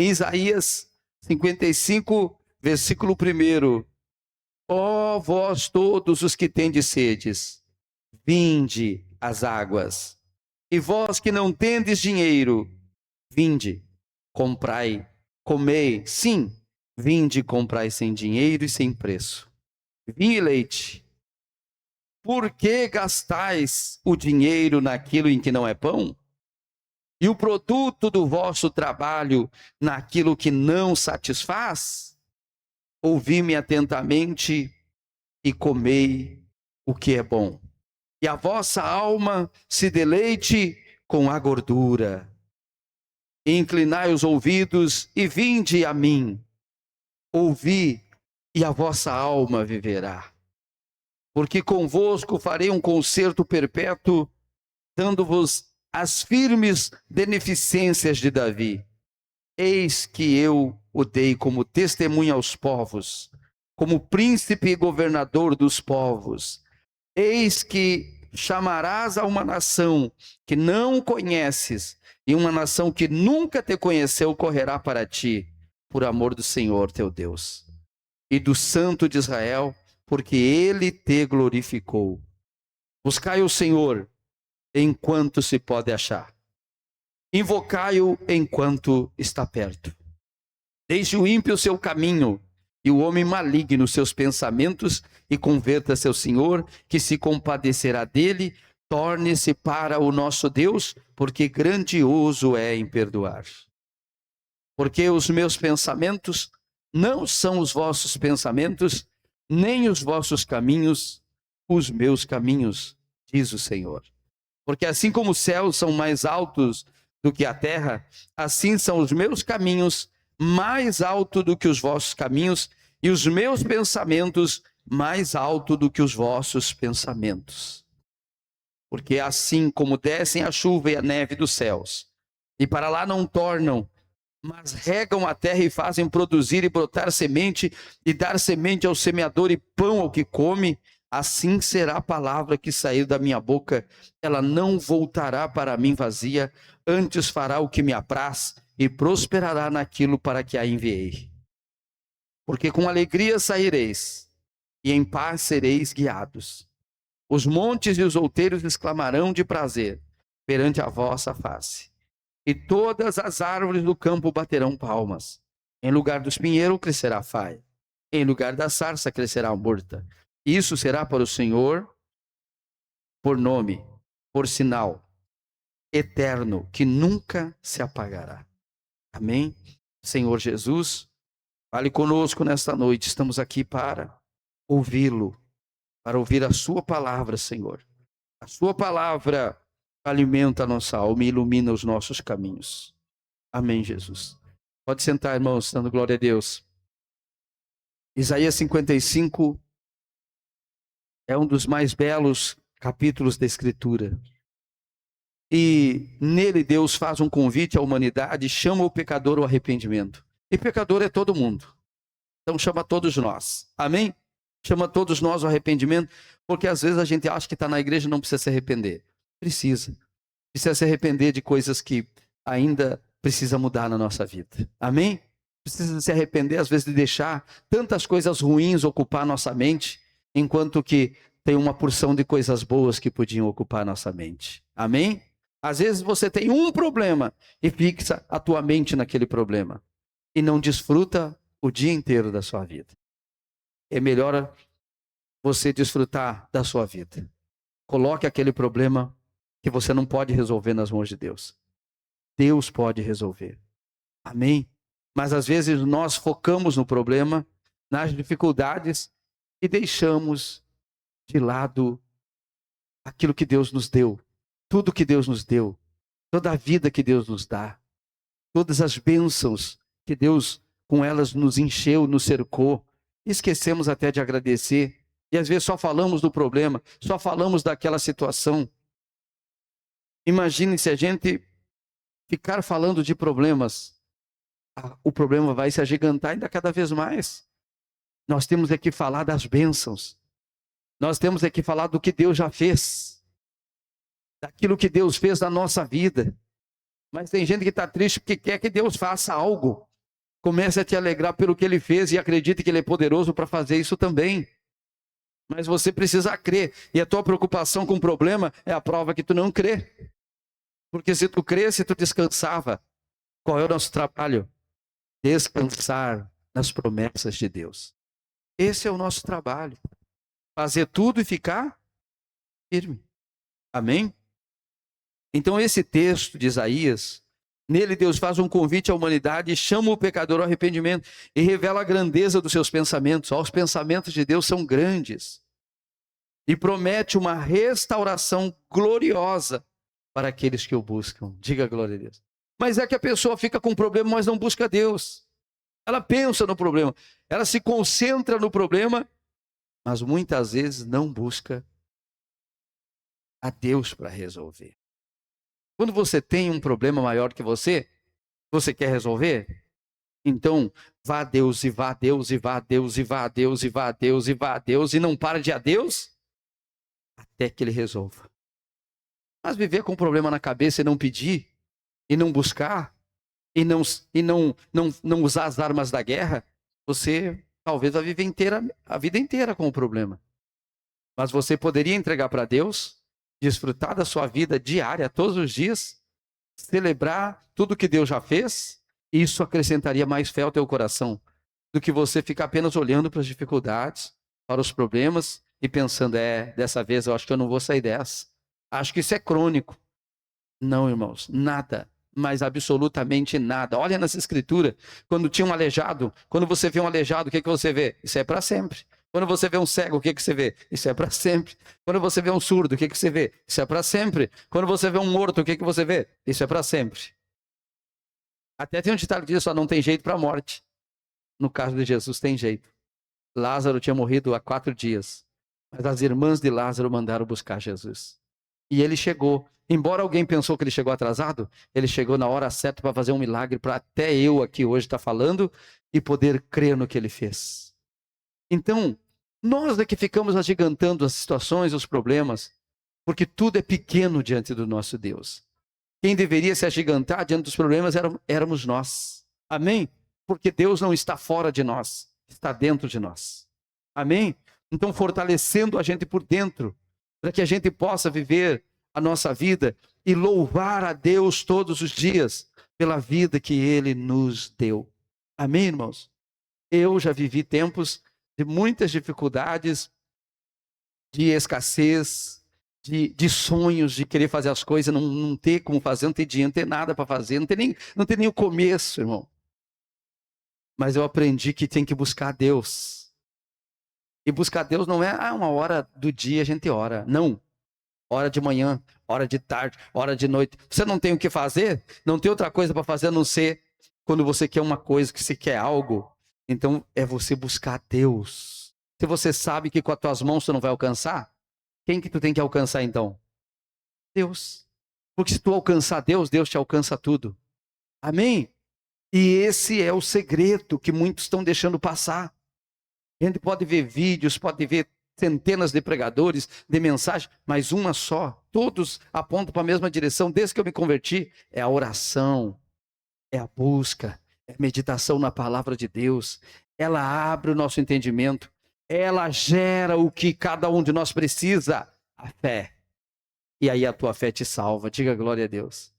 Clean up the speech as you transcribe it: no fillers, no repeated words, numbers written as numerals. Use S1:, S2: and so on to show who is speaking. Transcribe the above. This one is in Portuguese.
S1: Isaías 55, versículo 1. Ó vós todos os que tendes sedes, vinde às águas. E vós que não tendes dinheiro, vinde, comprai, comei. Sim, vinde, comprai sem dinheiro e sem preço vinho e leite. Por que gastais o dinheiro naquilo em que não é pão? E o produto do vosso trabalho naquilo que não satisfaz? Ouvi-me atentamente e comei o que é bom. E a vossa alma se deleite com a gordura. E inclinai os ouvidos e vinde a mim. Ouvi, e a vossa alma viverá. Porque convosco farei um concerto perpétuo, dando-vos as firmes beneficências de Davi. Eis que eu o dei como testemunha aos povos, como príncipe e governador dos povos. Eis que chamarás a uma nação que não conheces, e uma nação que nunca te conheceu correrá para ti, por amor do Senhor teu Deus, e do Santo de Israel, porque ele te glorificou. Buscai o Senhor enquanto se pode achar. Invocai-o enquanto está perto. Deixe o ímpio o seu caminho, e o homem maligno seus pensamentos, e converta-se ao Senhor, que se compadecerá dele. Torne-se para o nosso Deus, porque grandioso é em perdoar. Porque os meus pensamentos não são os vossos pensamentos, nem os vossos caminhos, os meus caminhos, diz o Senhor. Porque assim como os céus são mais altos do que a terra, assim são os meus caminhos mais altos do que os vossos caminhos, e os meus pensamentos mais altos do que os vossos pensamentos. Porque assim como descem a chuva e a neve dos céus, e para lá não tornam, mas regam a terra e fazem produzir e brotar semente, e dar semente ao semeador e pão ao que come, assim será a palavra que sair da minha boca. Ela não voltará para mim vazia, antes fará o que me apraz, e prosperará naquilo para que a enviei. Porque com alegria saireis, e em paz sereis guiados. Os montes e os outeiros exclamarão de prazer perante a vossa face. E todas as árvores do campo baterão palmas. Em lugar do espinheiro crescerá a faia. Em lugar da sarça crescerá a murta. Isso será para o Senhor por nome, por sinal eterno, que nunca se apagará. Amém? Senhor Jesus, fale conosco nesta noite. Estamos aqui para ouvi-lo, para ouvir a sua palavra, Senhor. A sua palavra alimenta a nossa alma e ilumina os nossos caminhos. Amém, Jesus. Pode sentar, irmãos, dando glória a Deus. Isaías 55 é um dos mais belos capítulos da Escritura. E nele Deus faz um convite à humanidade, chama o pecador ao arrependimento. E pecador é todo mundo. Então chama todos nós. Amém? Chama todos nós ao arrependimento, porque às vezes a gente acha que está na igreja e não precisa se arrepender. Precisa. Precisa se arrepender de coisas que ainda precisa mudar na nossa vida. Amém? Precisa se arrepender às vezes de deixar tantas coisas ruins ocupar nossa mente, enquanto que tem uma porção de coisas boas que podiam ocupar nossa mente. Amém? Às vezes você tem um problema e fixa a tua mente naquele problema e não desfruta o dia inteiro da sua vida. É melhor você desfrutar da sua vida. Coloque aquele problema que você não pode resolver nas mãos de Deus. Deus pode resolver. Amém? Mas às vezes nós focamos no problema, nas dificuldades, e deixamos de lado aquilo que Deus nos deu. Tudo que Deus nos deu. Toda a vida que Deus nos dá. Todas as bênçãos que Deus com elas nos encheu, nos cercou. Esquecemos até de agradecer. E às vezes só falamos do problema, só falamos daquela situação. Imagine se a gente ficar falando de problemas, o problema vai se agigantar ainda cada vez mais. Nós temos aqui falar das bênçãos. Nós temos aqui falar do que Deus já fez. Daquilo que Deus fez na nossa vida. Mas tem gente que está triste porque quer que Deus faça algo. Comece a te alegrar pelo que ele fez e acredite que ele é poderoso para fazer isso também. Mas você precisa crer. E a tua preocupação com o problema é a prova que tu não crê. Porque se tu cresce, tu descansava. Qual é o nosso trabalho? Descansar nas promessas de Deus. Esse é o nosso trabalho. Fazer tudo e ficar firme. Amém? Então esse texto de Isaías, nele Deus faz um convite à humanidade, chama o pecador ao arrependimento e revela a grandeza dos seus pensamentos. Os pensamentos de Deus são grandes. E promete uma restauração gloriosa para aqueles que o buscam. Diga glória a Deus. Mas é que a pessoa fica com problema, mas não busca Deus. Ela pensa no problema, ela se concentra no problema, mas muitas vezes não busca a Deus para resolver. Quando você tem um problema maior que você quer resolver? Então, vá a Deus, e vá a Deus, e vá a Deus, e vá a Deus, e vá a Deus, e vá a Deus, e não para de ir a Deus até que Ele resolva. Mas viver com um problema na cabeça e não pedir, e não buscar, e não usar as armas da guerra, você talvez vai viver a vida inteira com o problema. Mas você poderia entregar para Deus, desfrutar da sua vida diária, todos os dias, celebrar tudo que Deus já fez, e isso acrescentaria mais fé ao teu coração, do que você ficar apenas olhando para as dificuldades, para os problemas, e pensando, dessa vez eu acho que eu não vou sair dessa. Acho que isso é crônico. Não, irmãos, nada, mas absolutamente nada. Olha nessa escritura, quando tinha um aleijado, quando você vê um aleijado, o que você vê? Isso é para sempre. Quando você vê um cego, o que você vê? Isso é para sempre. Quando você vê um surdo, o que você vê? Isso é para sempre. Quando você vê um morto, o que você vê? Isso é para sempre. Até tem um ditado que diz, só não tem jeito para a morte. No caso de Jesus tem jeito. Lázaro tinha morrido há 4 dias, mas as irmãs de Lázaro mandaram buscar Jesus. E ele chegou. Embora alguém pensou que ele chegou atrasado, ele chegou na hora certa para fazer um milagre, para até eu aqui hoje estar falando e poder crer no que ele fez. Então, nós é que ficamos agigantando as situações, os problemas, porque tudo é pequeno diante do nosso Deus. Quem deveria se agigantar diante dos problemas éramos nós. Amém? Porque Deus não está fora de nós, está dentro de nós. Amém? Então, fortalecendo a gente por dentro, para que a gente possa viver a nossa vida e louvar a Deus todos os dias pela vida que Ele nos deu. Amém, irmãos? Eu já vivi tempos de muitas dificuldades, de escassez, de sonhos, de querer fazer as coisas, não ter como fazer, não ter dinheiro, não ter nada para fazer, não ter nem o começo, irmão. Mas eu aprendi que tem que buscar Deus. E buscar Deus não é uma hora do dia a gente ora, não. Hora de manhã, hora de tarde, hora de noite. Você não tem o que fazer? Não tem outra coisa para fazer a não ser quando você quer uma coisa, que você quer algo. Então é você buscar Deus. Se você sabe que com as tuas mãos você não vai alcançar, quem que tu tem que alcançar então? Deus. Porque se tu alcançar Deus, Deus te alcança tudo. Amém? E esse é o segredo que muitos estão deixando passar. A gente pode ver vídeos, pode ver centenas de pregadores, de mensagens, mas uma só. Todos apontam para a mesma direção. Desde que eu me converti, é a oração, é a busca, é a meditação na palavra de Deus. Ela abre o nosso entendimento. Ela gera o que cada um de nós precisa, a fé. E aí a tua fé te salva. Diga glória a Deus.